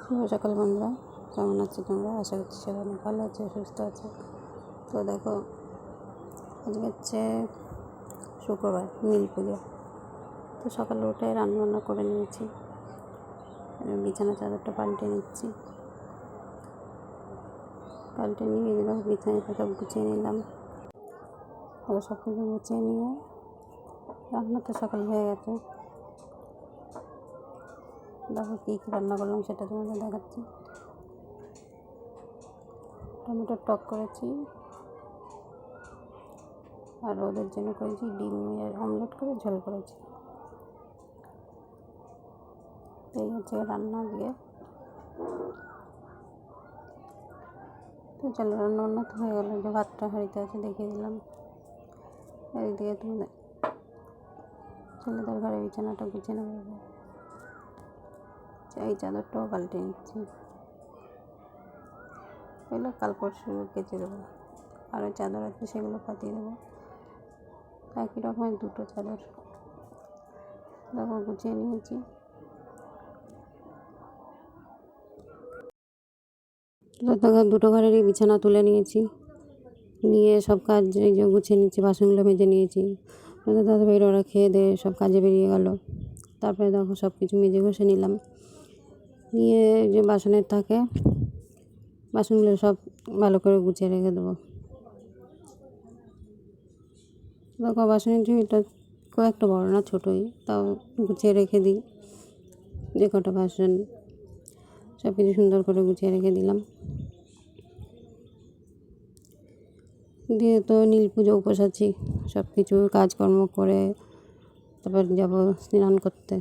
শুভ সকাল বন্ধুরা, কেমন আছো তোমরা? আশা করছি সবাই অনেক ভালো আছে, সুস্থ আছে। তো দেখো, আজকে হচ্ছে শুক্রবার, নীল পুজো। তো সকালে উঠে রান্নাবান্না করে নিয়েছি, বিছানা চাদরটা পাল্টে নিচ্ছি। পাল্টে নিয়ে দিলাম, বিছানাটা সব গুছিয়ে নিলাম। সব কিছু গুছিয়ে নিয়ে রান্না তো সকাল হয়ে গেছে। দেখো কী কী রান্না করলাম সেটা তোমাদের দেখাচ্ছি। টমেটোর টক করেছি, আর ওদের জন্য করেছি ডিমের অমলেট করে ঝোল করেছি। এই হচ্ছে রান্না দিয়ে। তো চলো, রান্না তো হয়ে গেলো। যে ভাতটা হাঁড়িতে আছে দেখিয়ে দিলাম। এদিকে তোমাদের ছেলেদের ঘরে বিছানাটা গুছিয়ে নেবো। এই চাদরটাও পাল্টে নিচ্ছি, এগুলো কাল পরশু কেচে দেবো। আরও চাদর আছে, সেগুলো পাতিয়ে দেবো। একই রকমের দুটো চাদর দেখো গুছিয়ে নিয়েছি। দুটো ঘরেরই বিছানা তুলে নিয়েছি, নিয়ে সব কাজ গুছিয়ে নিচ্ছি। বাসনগুলো মেজে নিয়েছি। দাদা ভাইরা ওরা খেয়ে দিয়ে সব কাজে বেরিয়ে গেল। তারপরে দেখো সব কিছু মেজে ঘষে নিলাম, নিয়ে যে বাসনের থাকে বাসনগুলো সব ভালো করে গুছিয়ে রেখে দেবো। দেখো বাসনের ঝুড়িটা খুব একটা বড় না, ছোটোই, তাও গুছিয়ে রেখে দিই। যে কটা বাসন সব কিছু সুন্দর করে গুছিয়ে রেখে দিলাম। দিয়ে তো নীল পুজো উপোস আছি, সব কিছু কাজকর্ম করে তারপর যাব স্নান করতে।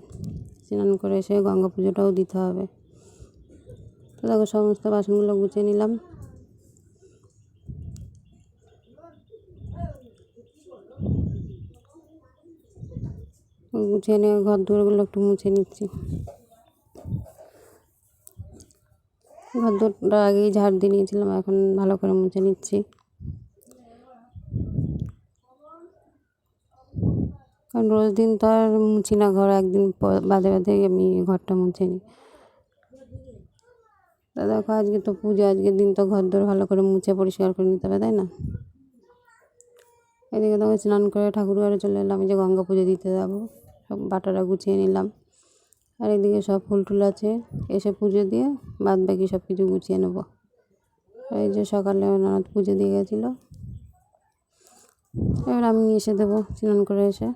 স্নান করে এসে গঙ্গা পুজোটাও দিতে হবে। তো দেখো সমস্ত বাসনগুলো গুছিয়ে নিলাম। গুছিয়ে নিয়ে ঘর দুয়ারগুলো একটু মুছে নিচ্ছি। ঘর দুয়ারটা আগেই ঝাড় দিয়ে নিয়েছিলাম, এখন ভালো করে মুছে নিচ্ছি। কারণ রোজ দিন তো আর মুছি না ঘর, একদিন বাদে বাদে আমি ঘরটা মুছে নিই। তা দেখো আজকে তো পুজো, আজকের দিন তো ঘর দোর ভালো করে মুছে পরিষ্কার করে নিতে হবে, তাই না? এদিকে তো স্নান করে ঠাকুর ঘরে চলে এলাম, যে গঙ্গা পুজো দিতে যাবো। সব বাটাটা গুছিয়ে নিলাম। আর এদিকে সব ফুল টুল আছে, এসে পুজো দিয়ে বাদ বাকি সব কিছু গুছিয়ে নেব। এই যে সকালে ননদ পুজো দিয়ে গেছিলো, এবার আমি এসে দেবো স্নান করে এসে।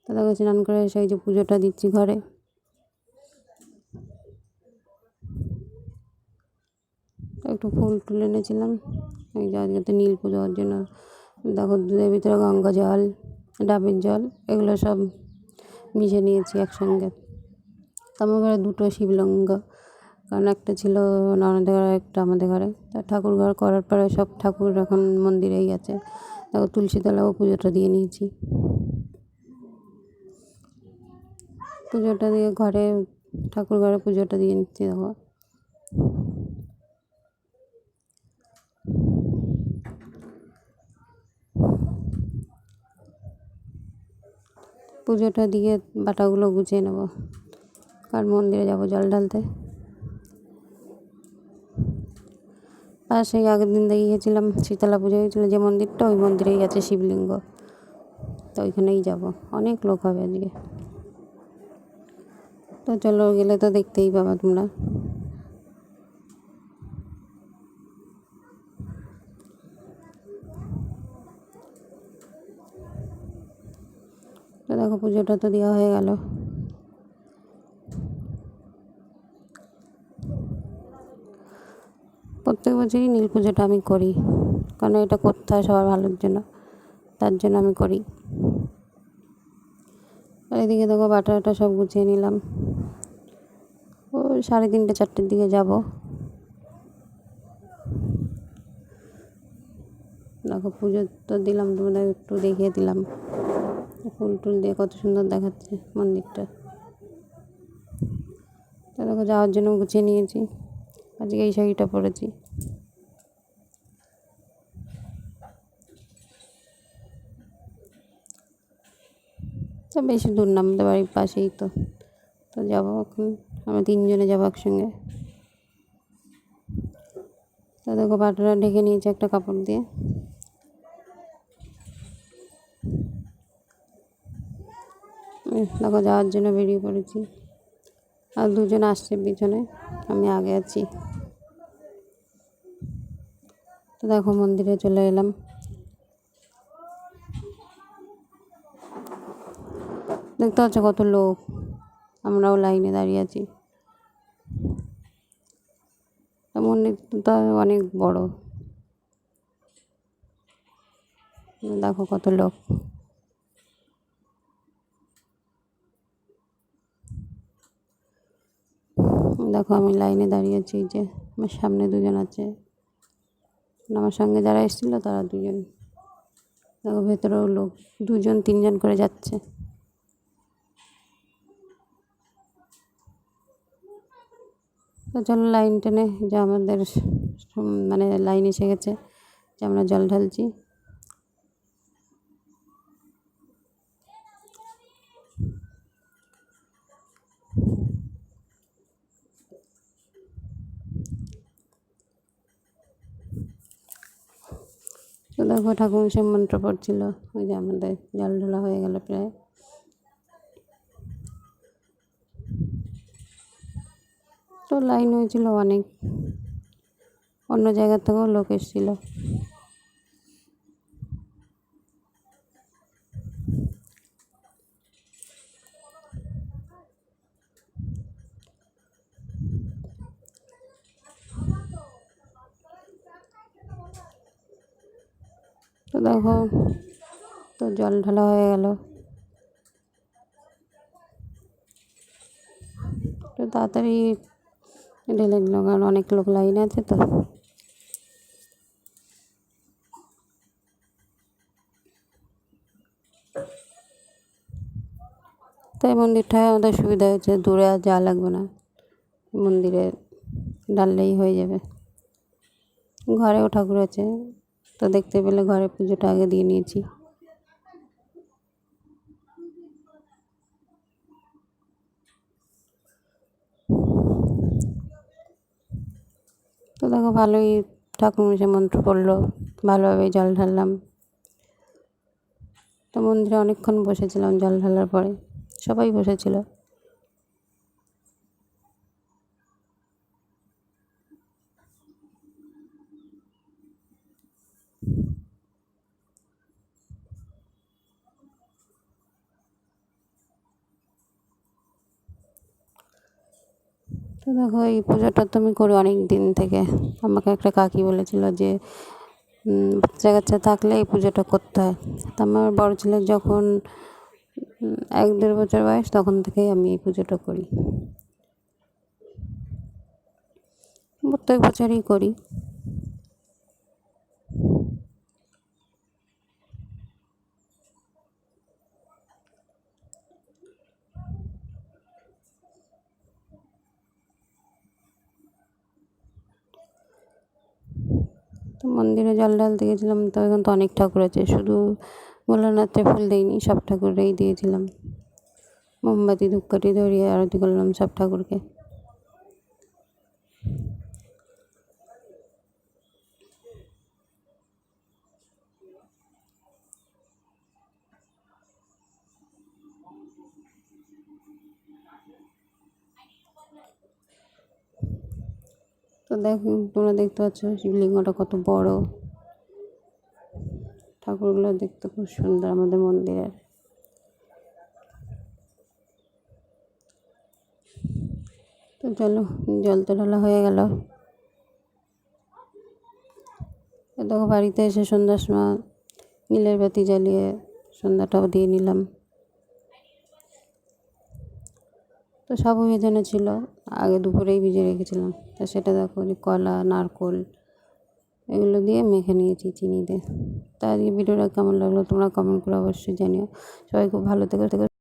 তো দেখো স্নান করে এসে এই যে পুজোটা দিচ্ছি ঘরে। একটু ফুল টুল এনেছিলাম, এই যে আজকে তো নীল পুজো, ওর জন্য দেখো দুধের ভিতরে গঙ্গা জল, ডাবের জল, এগুলো সব মিশে নিয়েছি একসঙ্গে। আমার ঘরে দুটো শিবলিঙ্গ, কারণ একটা ছিল ননদের ঘরে, একটা আমাদের ঘরে। তা ঠাকুর ঘর করার পরে সব ঠাকুর এখন মন্দিরেই আছে। দেখো তুলসী তলাও পুজোটা দিয়ে নিয়েছি। পুজোটা দিয়ে ঘরে, ঠাকুর ঘরে পুজোটা দিয়ে নিচ্ছি। দেখো পুজোটা দিয়ে বাটাগুলো গুছিয়ে নেব, কারণ মন্দিরে যাব জল ঢালতে। আর সেই আগের দিন দেখিয়েছিলাম শীতলা পুজো হয়েছিল যে মন্দিরটা, ওই মন্দিরেই আছে শিবলিঙ্গ, তো ওইখানেই যাব। অনেক লোক হবে আজকে। তো চলো, গেলে তো দেখতেই পাবা তোমরা। তো দেখো পুজোটা তো দেওয়া হয়ে গেল। প্রত্যেক বছরই নীল পুজোটা আমি করি, কারণ এটা করতে হয় সবার ভালোর জন্য, তার জন্য আমি করি। আর এদিকে দেখো বাটাটা সব গুছিয়ে নিলাম। ও 3:30 4টের দিকে যাব। দেখো পুজো তো দিলাম, তোমাদের একটু দেখিয়ে দিলাম ফুল টুল দিয়ে কত সুন্দর দেখাচ্ছে মন্দিরটা। তো দেখো যাওয়ার জন্য গুছিয়ে নিয়েছি। আজকে এই শাড়িটা পরেছি। তো বেশি দূর না, আমাদের বাড়ির পাশেই তো। তো যাবো এখন, আমরা 3 জনে যাবো একসঙ্গে। তো দেখো পাটাটা ঢেকে নিয়েছি একটা কাপড় দিয়ে। দেখো যাওয়ার জন্য বেরিয়ে পড়েছি, আর 2 জন আসছে পিছনে, আমি আগে আছি। তো দেখো মন্দিরে চলে এলাম। দেখতে পাচ্ছ কত লোক, আমরাও লাইনে দাঁড়িয়ে আছি। মন্দিরটা অনেক বড়, দেখো কত লোক। দেখো আমি লাইনে দাঁড়িয়ে আছি, যে আমার সামনে 2 জন আছে, আমার সঙ্গে যারা এসেছিলো তারা 2 জন। দেখো ভেতরেও লোক 2 জন 3 জন করে যাচ্ছে। তো চলো লাইন টেনে, যে আমাদের মানে লাইন এসে গেছে, যে আমরা জল ঢালছি। তো দেখো ঠাকুর সে মন্ত্র পড়ছিল, ওই যে আমাদের জল ঢালা হয়ে গেল প্রায়। তো লাইন হয়েছিল অনেক, অন্য জায়গা থেকেও লোক এসেছিল। তো দেখো, তো জল ঢালা হয়ে গেল। তো তাড়াতাড়ি ঢেলে দিল, কারণ অনেক লোক লাইনে আছে তো। তাই মন্দিরটায় আমাদের সুবিধা হয়েছে, দূরে আর যাওয়া লাগবে না, মন্দিরে ডাললেই হয়ে যাবে। ঘরেও ঠাকুর আছে, তো দেখতে পেলে ঘরে পুজোটা আগে দিয়ে নিয়েছি। তো দেখো ভালোই ঠাকুর মশাই মন্ত্র পড়লো, ভালোভাবেই জল ঢাললাম। তো মন্দিরে অনেকক্ষণ বসেছিলাম জল ঢালার পরে, সবাই বসেছিল। তো দেখো এই পুজোটা তো আমি করি অনেক দিন থেকে। আমাকে একটা কাকি বলেছিল যে বাচ্চা কাচ্চা থাকলে এই পুজোটা করতে হয়। তো আমার বড় ছেলের যখন 1-1.5 বছর বয়স, তখন থেকেই আমি এই পুজোটা করি, প্রত্যেক বছরই করি। তো মন্দিরে জল ঢালতে গেছিলাম, তো এখন তো অনেক ঠাকুর আছে, শুধু ভোলানাথে ফুল দিইনি, সব ঠাকুরেই দিয়েছিলাম। মোমবাতি ধূপকাঠি ধরিয়ে আরতি করলাম সব ঠাকুরকে। তো দেখো তোমরা দেখতে পাচ্ছ শিবলিঙ্গটা কত বড়, ঠাকুরগুলো দেখতে খুব সুন্দর আমাদের মন্দিরের। তো চলো, জল তো ঢালা হয়ে গেল। দেখো বাড়িতে এসে সন্ধ্যার সময় নীলের বাতি জ্বালিয়ে সন্ধ্যাটাও দিয়ে নিলাম। তো সাবু ভেজানো ছিল, আগে দুপুরেই ভিজে রেখেছিলাম। তা সেটা দেখো যে কলা, নারকোল এগুলো দিয়ে মেখে নিয়েছি চিনি দিয়ে। তা আজকে ভিডিওটা কেমন লাগলো তোমরা কমেন্ট করে অবশ্যই জানিও। সবাই খুব ভালো থেকো।